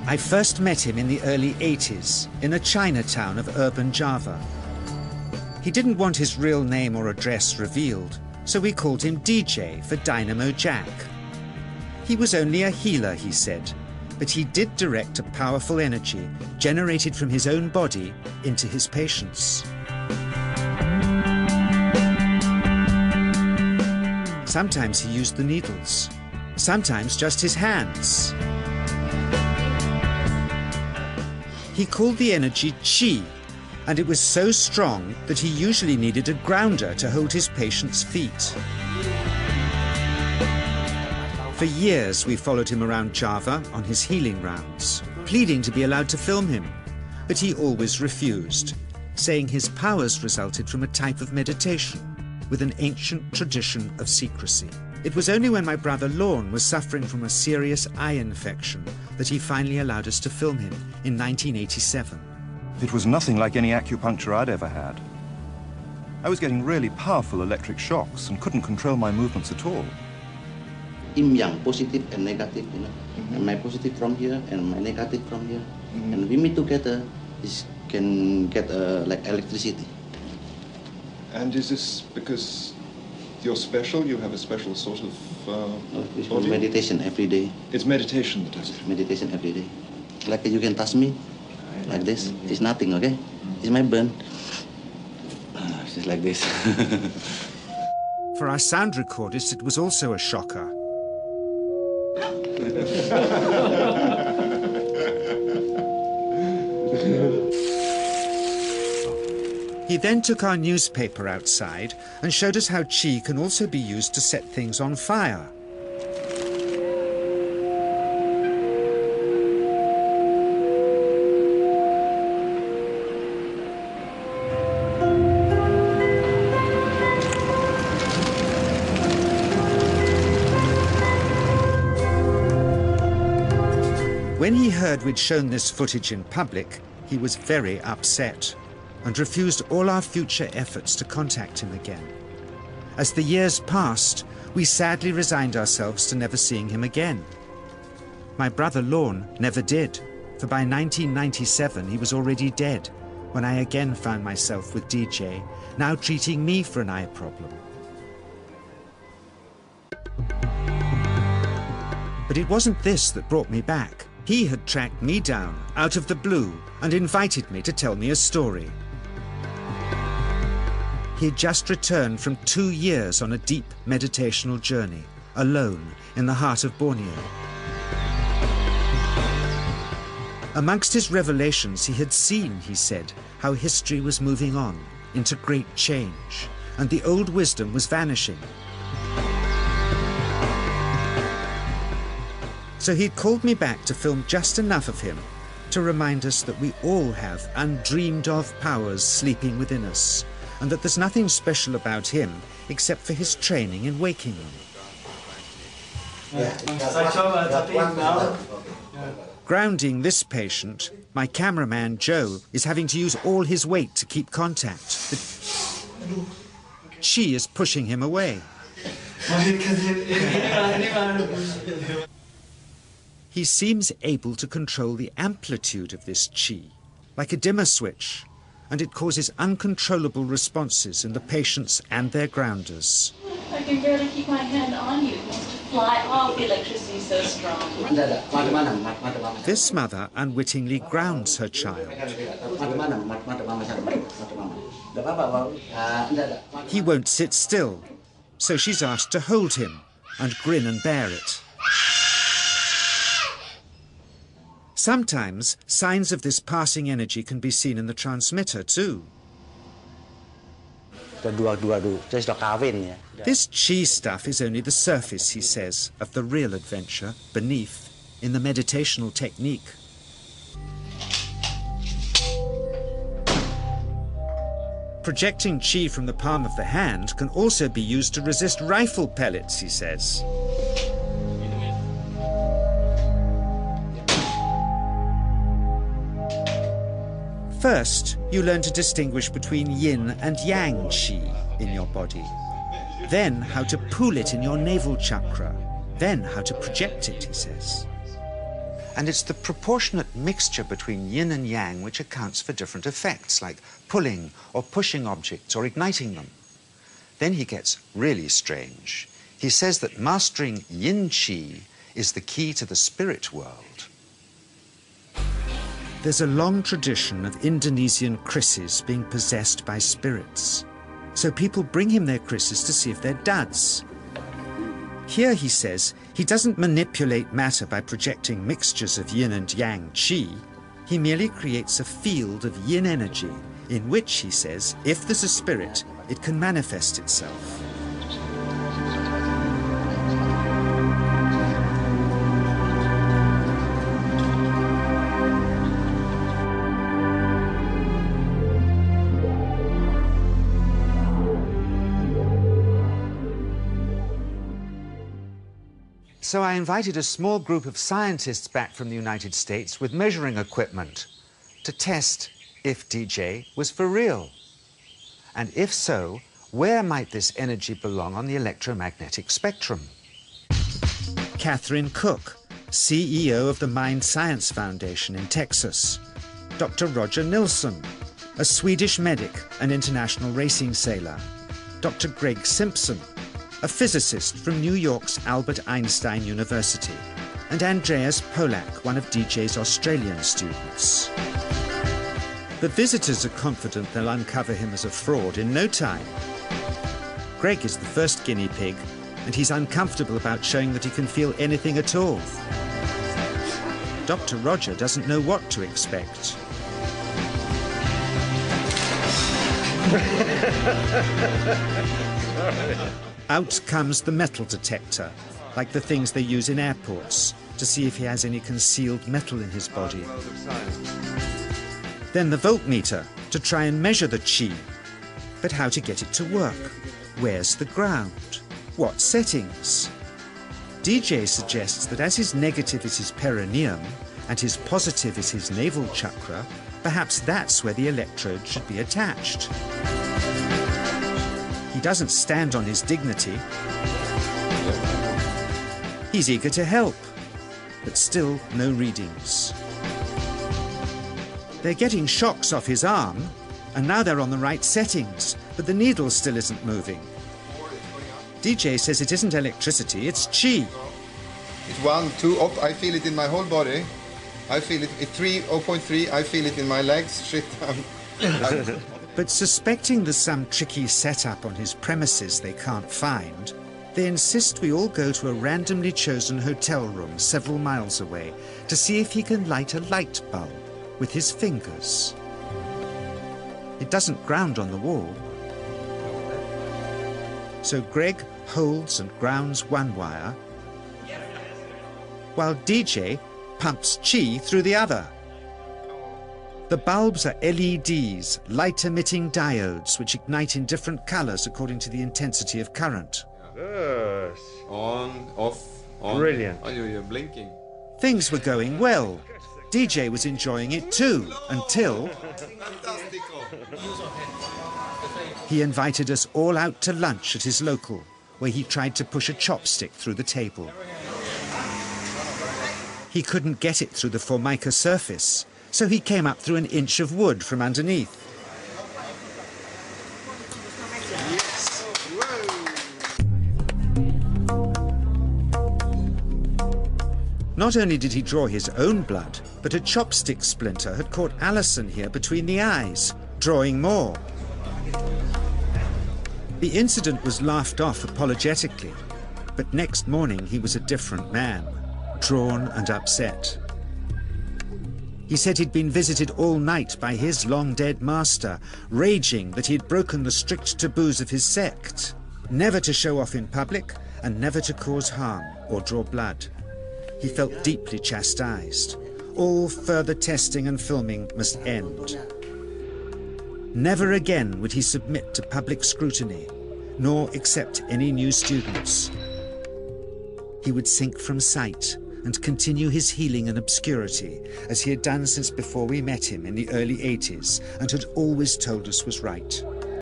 I first met him in the early 80s in a Chinatown of urban Java. He didn't want his real name or address revealed, so we called him DJ for Dynamo Jack. He was only a healer, he said, but he did direct a powerful energy generated from his own body into his patients. Sometimes he used the needles, sometimes just his hands. He called the energy Qi, and it was so strong that he usually needed a grounder to hold his patients' feet. For years we followed him around Java on his healing rounds, pleading to be allowed to film him, but he always refused, saying his powers resulted from a type of meditation with an ancient tradition of secrecy. It was only when my brother Lorne was suffering from a serious eye infection that he finally allowed us to film him in 1987. It was nothing like any acupuncture I'd ever had. I was getting really powerful electric shocks and couldn't control my movements at all. Yin yang, positive and negative, you know. And my positive from here and my negative from here. And we meet together, this can get like electricity. And is this because you're special? You have a special sort of it's meditation every day. It's meditation that does it? Meditation every day. Like you can touch me, like this. It's nothing, okay? It's my burn. It's just like this. For our sound recordist, it was also a shocker. He then took our newspaper outside and showed us how Qi can also be used to set things on fire. When he heard we'd shown this footage in public, he was very upset and refused all our future efforts to contact him again. As the years passed, we sadly resigned ourselves to never seeing him again. My brother Lorne never did, for by 1997 he was already dead, when I again found myself with DJ, now treating me for an eye problem. But it wasn't this that brought me back. He had tracked me down out of the blue and invited me to tell me a story. He had just returned from 2 years on a deep meditational journey, alone in the heart of Borneo. Amongst his revelations, he had seen, he said, how history was moving on into great change, and the old wisdom was vanishing. So he'd called me back to film just enough of him to remind us that we all have undreamed of powers sleeping within us, and that there's nothing special about him except for his training in waking them. Grounding this patient, my cameraman Joe is having to use all his weight to keep contact. She is pushing him away. He seems able to control the amplitude of this Qi, like a dimmer switch, and it causes uncontrollable responses in the patients and their grounders. I can barely keep my hand on you. It wants to fly off. The electricity is so strong. This mother unwittingly grounds her child. He won't sit still, so she's asked to hold him and grin and bear it. Sometimes signs of this passing energy can be seen in the transmitter too. This Qi stuff is only the surface, he says, of the real adventure beneath, in the meditational technique. Projecting Qi from the palm of the hand can also be used to resist rifle pellets, he says. First, you learn to distinguish between yin and yang Qi in your body. Then how to pool it in your navel chakra. Then how to project it, he says. And it's the proportionate mixture between yin and yang which accounts for different effects, like pulling or pushing objects or igniting them. Then he gets really strange. He says that mastering yin qi is the key to the spirit world. There's a long tradition of Indonesian krisis being possessed by spirits. So people bring him their krisis to see if they're duds. Here, he says, he doesn't manipulate matter by projecting mixtures of yin and yang qi. He merely creates a field of yin energy in which, he says, if there's a spirit, it can manifest itself. So I invited a small group of scientists back from the United States with measuring equipment to test if DJ was for real. And if so, where might this energy belong on the electromagnetic spectrum? Catherine Cook, CEO of the Mind Science Foundation in Texas. Dr. Roger Nilsson, a Swedish medic and international racing sailor. Dr. Greg Simpson, a physicist from New York's Albert Einstein University, and Andreas Polak, one of DJ's Australian students. The visitors are confident they'll uncover him as a fraud in no time. Greg is the first guinea pig, and he's uncomfortable about showing that he can feel anything at all. Dr. Roger doesn't know what to expect. Out comes the metal detector, like the things they use in airports, to see if he has any concealed metal in his body. Then the voltmeter, to try and measure the qi. But how to get it to work? Where's the ground? What settings? DJ suggests that as his negative is his perineum, and his positive is his navel chakra, perhaps that's where the electrode should be attached. He doesn't stand on his dignity. He's eager to help, but still no readings. They're getting shocks off his arm, and now they're on the right settings, but the needle still isn't moving. DJ says it isn't electricity, it's qi. It's 1, 2, up. I feel it in my whole body. I feel it at 3, 0.3. I feel it in my legs. Shit. But suspecting there's some tricky setup on his premises they can't find, they insist we all go to a randomly chosen hotel room several miles away to see if he can light a light bulb with his fingers. It doesn't ground on the wall. So Greg holds and grounds one wire, while DJ pumps qi through the other. The bulbs are LEDs, light-emitting diodes, which ignite in different colors according to the intensity of current. Yes. On, off, on. Brilliant. Oh, you're blinking. Things were going well. DJ was enjoying it too, until he invited us all out to lunch at his local, where he tried to push a chopstick through the table. He couldn't get it through the Formica surface, so he came up through an inch of wood from underneath. Not only did he draw his own blood, but a chopstick splinter had caught Alison here between the eyes, drawing more. The incident was laughed off apologetically, but next morning he was a different man, drawn and upset. He said he'd been visited all night by his long-dead master, raging that he'd broken the strict taboos of his sect, never to show off in public and never to cause harm or draw blood. He felt deeply chastised. All further testing and filming must end. Never again would he submit to public scrutiny, nor accept any new students. He would sink from sight and continue his healing in obscurity, as he had done since before we met him in the early 80s and had always told us was right.